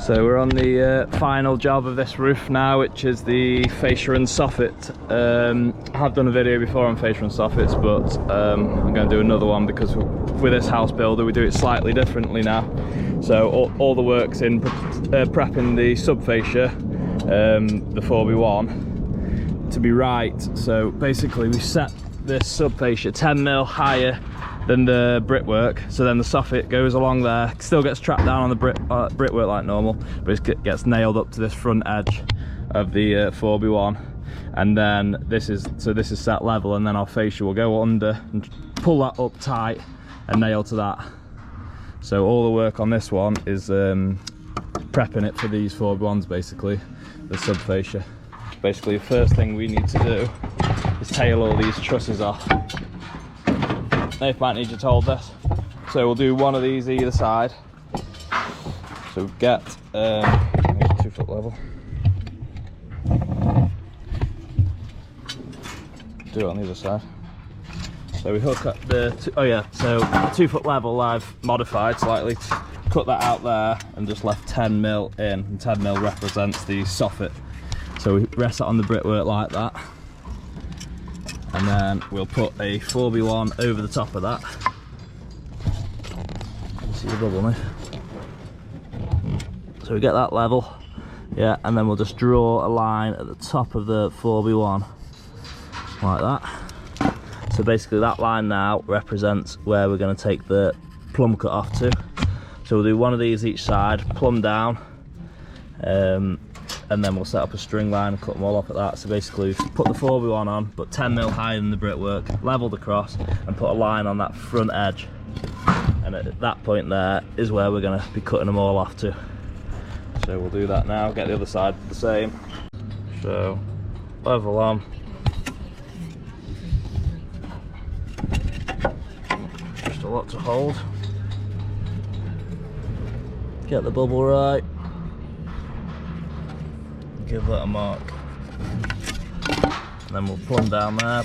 So we're on the final job of this roof now, which is the fascia and soffit. I have done a video before on fascia and soffits, but I'm going to do another one because with this house builder we do it slightly differently now. So all the work's in prepping the sub fascia, the 4x1, to be right. So basically we set this sub fascia 10mm higher than the brickwork, so then the soffit goes along there, still gets trapped down on the brickwork like normal, but it gets nailed up to this front edge of the 4x1, and then this is set level, and then our fascia will go under and pull that up tight and nail to that. So all the work on this one is prepping it for these 4x1s, basically the sub fascia. Basically the first thing we need to do is tail all these trusses off. Nate might need you to hold this. So we'll do one of these either side. So we get 2 foot level. Do it on the other side. So we hook up the, so 2 foot level I've modified slightly to cut that out there and just left 10mm in, and 10mm represents the soffit. So we rest it on the brickwork like that. And then we'll put a 4x1 over the top of that. See the bubble now? So we get that level, yeah, and then we'll just draw a line at the top of the 4x1 like that. So basically that line now represents where we're going to take the plumb cut off to. So we'll do one of these each side, plumb down, and then we'll set up a string line and cut them all off at that. So basically we've put the 4x1 on, but 10mm higher than the brickwork, leveled across, and put a line on that front edge. And at that point there is where we're going to be cutting them all off to. So we'll do that now, get the other side the same. So level on. Just a lot to hold. Get the bubble right. Give that a mark, and then we'll plumb down there.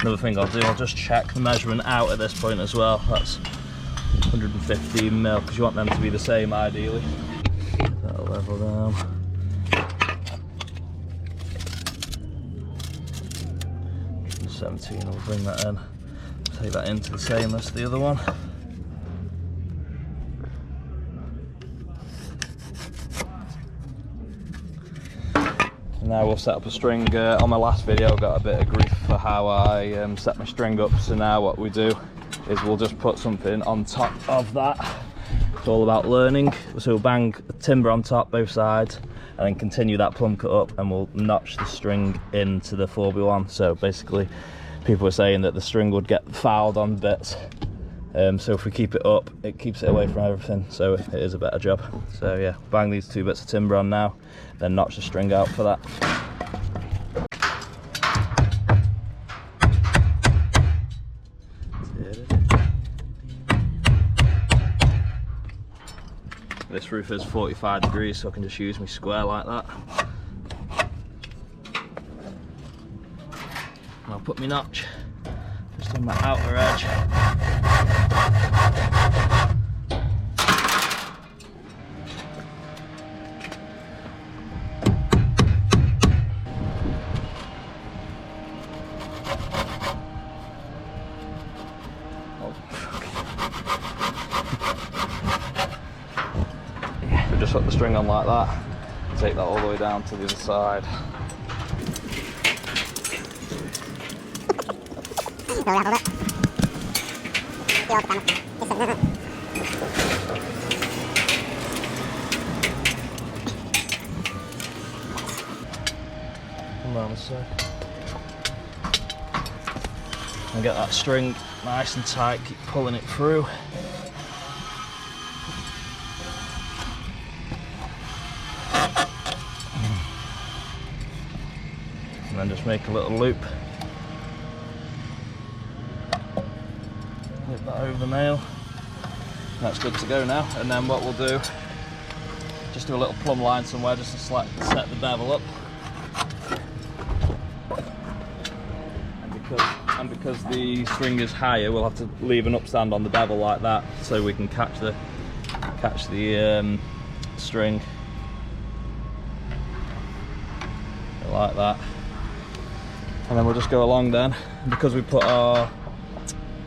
Another thing I'll do, I'll just check the measurement out at this point as well. That's 115mm, because you want them to be the same ideally. That'll level down. 17, I'll bring that in. Take that into the same as the other one. And now we'll set up a string. On my last video I got a bit of grief for how I set my string up, so now what we do is we'll just put something on top of that. It's all about learning. So we'll bang the timber on top both sides and then continue that plumb cut up, and we'll notch the string into the 4x1. So basically people were saying that the string would get fouled on bits, so if we keep it up it keeps it away from everything, so it is a better job. So yeah, bang these 2 bits of timber on now, then notch the string out for that. This roof is 45 degrees, so I can just use my square like that. And I'll put my notch just on my outer edge. So just put the string on like that, take that all the way down to the other side. Come on a sec. And get that string nice and tight, keep pulling it through. And then just make a little loop. Flip that over the nail. That's good to go now. And then what we'll do, just do a little plumb line somewhere just to set the bevel up. and because the string is higher, we'll have to leave an upstand on the bevel like that so we can catch the string like that. And then we'll just go along then. Because we put our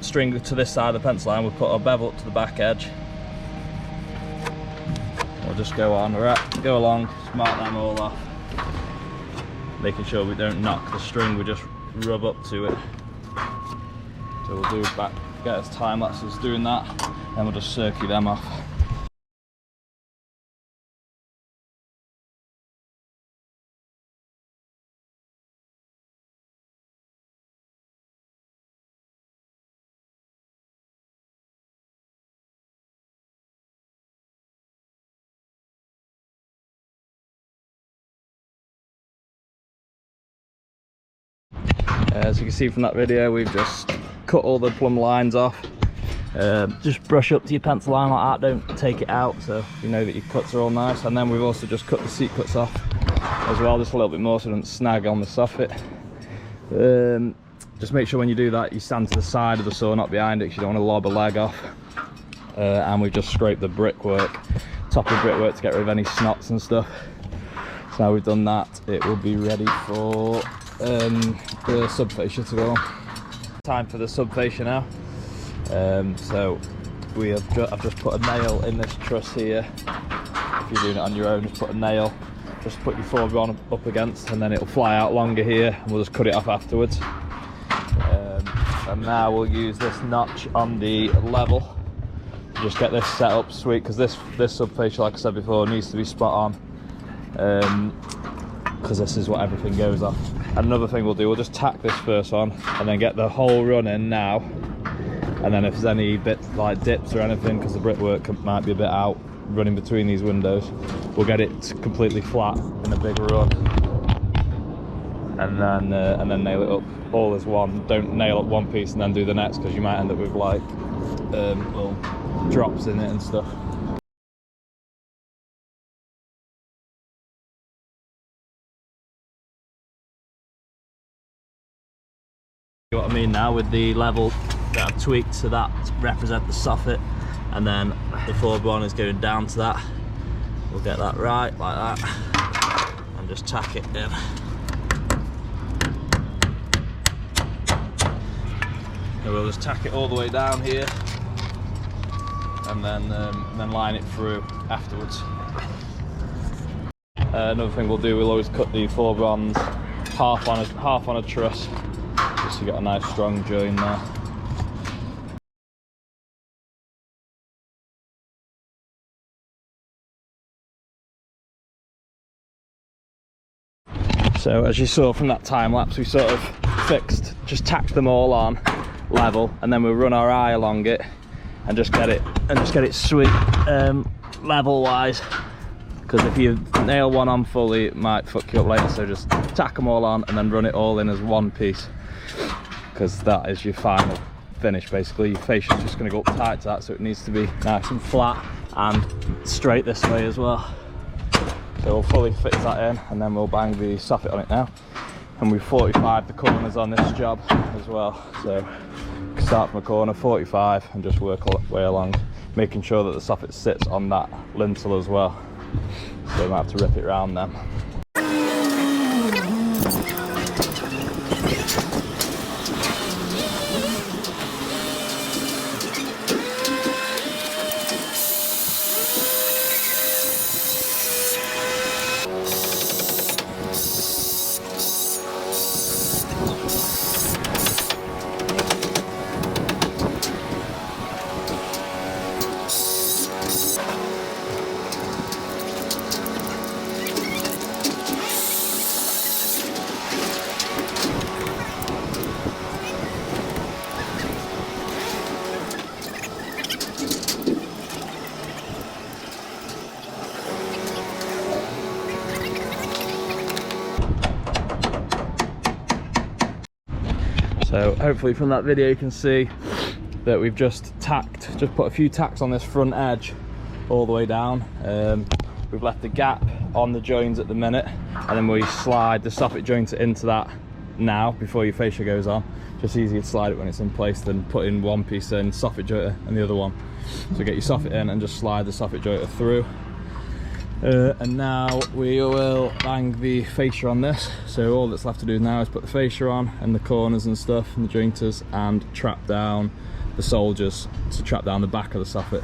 string to this side of the pencil line, we'll put our bevel up to the back edge. We'll just go on, go along, just mark them all off, making sure we don't knock the string, we just rub up to it. So we'll do get us time lapses doing that, and we'll just circle them off. As you can see from that video, we've just cut all the plumb lines off. Just brush up to your pencil line like that, don't take it out, so you know that your cuts are all nice. And then we've also just cut the seat cuts off as well, just a little bit more so it doesn't snag on the soffit. Just make sure when you do that you stand to the side of the saw, not behind it, because you don't want to lob a leg off. And we've just scraped the brickwork, top of the brickwork, to get rid of any snots and stuff. So now we've done that, it will be ready for the sub fascia to go on. Time for the sub fascia now. So I've just put a nail in this truss here. If you're doing it on your own, just put a nail, just put your forearm up against, and then it'll fly out longer here, and we'll just cut it off afterwards. And now we'll use this notch on the level to just get this set up sweet, because this sub fascia, like I said before, needs to be spot on, because this is what everything goes off. And another thing we'll do, we'll just tack this first on and then get the hole running now, and then if there's any bits like dips or anything, because the brickwork might be a bit out running between these windows, we'll get it completely flat in a big run, and then nail it up all as one. Don't nail up one piece and then do the next, because you might end up with like little drops in it and stuff. What I mean now with the level that I've tweaked to that to represent the soffit, and then the foreground is going down to that. We'll get that right like that and just tack it in. And we'll just tack it all the way down here, and then line it through afterwards. Another thing we'll do, we'll always cut the forebronds half on a truss, so you got a nice strong join there. So as you saw from that time lapse, we sort of just tacked them all on level, and then we'll run our eye along it and just get it sweet level wise, because if you nail one on fully it might fuck you up later. So just tack them all on and then run it all in as one piece, because that is your final finish basically. Your fascia is just going to go up tight to that, so it needs to be nice and flat and straight this way as well. So we'll fully fit that in, and then we'll bang the soffit on it now. And we 45 the corners on this job as well, so start from a corner, 45, and just work all the way along, making sure that the soffit sits on that lintel as well, so we might have to rip it round then. So hopefully from that video you can see that we've just put a few tacks on this front edge all the way down. We've left a gap on the joins at the minute, and then we slide the soffit joint into that now before your fascia goes on. Just easier to slide it when it's in place than putting one piece in soffit jointer and the other one. So get your soffit in and just slide the soffit jointer through. And now we will bang the fascia on this. So all that's left to do now is put the fascia on and the corners and stuff and the jointers, and trap down the soldiers to trap down the back of the soffit.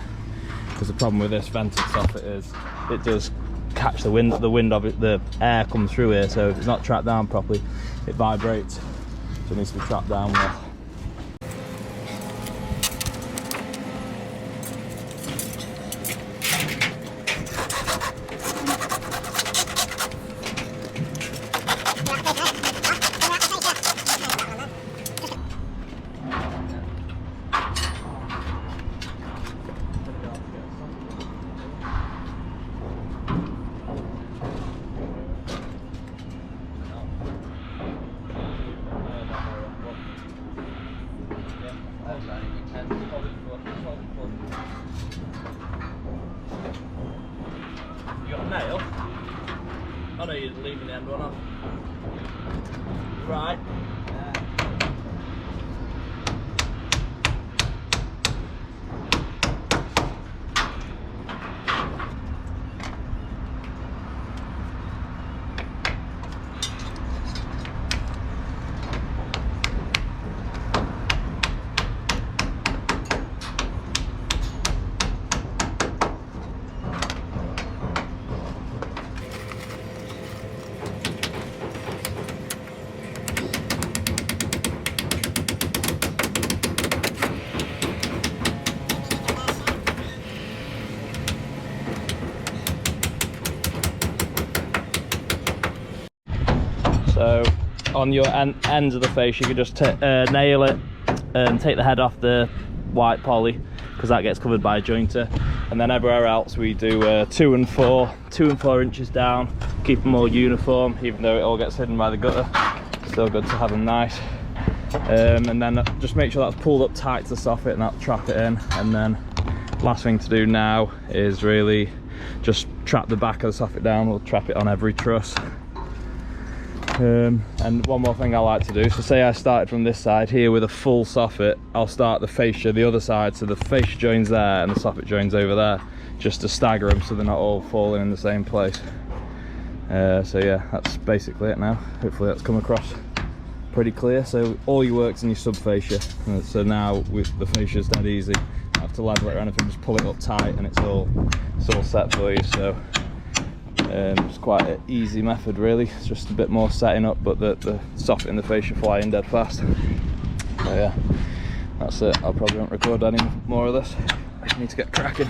Because the problem with this vented soffit is it does catch the wind of it, the air comes through here, so if it's not trapped down properly it vibrates, so it needs to be trapped down well. You got a nail? Oh no, you're leaving the end one off. Right. So on your ends of the face, you can just nail it and take the head off the white poly, because that gets covered by a jointer. And then everywhere else we do 2 and 4 inches down, keep them all uniform, even though it all gets hidden by the gutter. Still good to have them nice. And then just make sure that's pulled up tight to the soffit, and that'll trap it in. And then last thing to do now is really just trap the back of the soffit down. We'll trap it on every truss. And one more thing I like to do, so say I started from this side here with a full soffit, I'll start the fascia the other side, so the fascia joins there and the soffit joins over there, just to stagger them so they're not all falling in the same place. So yeah, that's basically it now. Hopefully that's come across pretty clear. So all your work's in your sub fascia, so now with the fascia's dead easy. You don't have to level it or anything, just pull it up tight and it's all set for you. So it's quite an easy method really. It's just a bit more setting up, but the soffit and the fascia fly in dead fast. So yeah, that's it. I probably won't record any more of this. I just need to get cracking.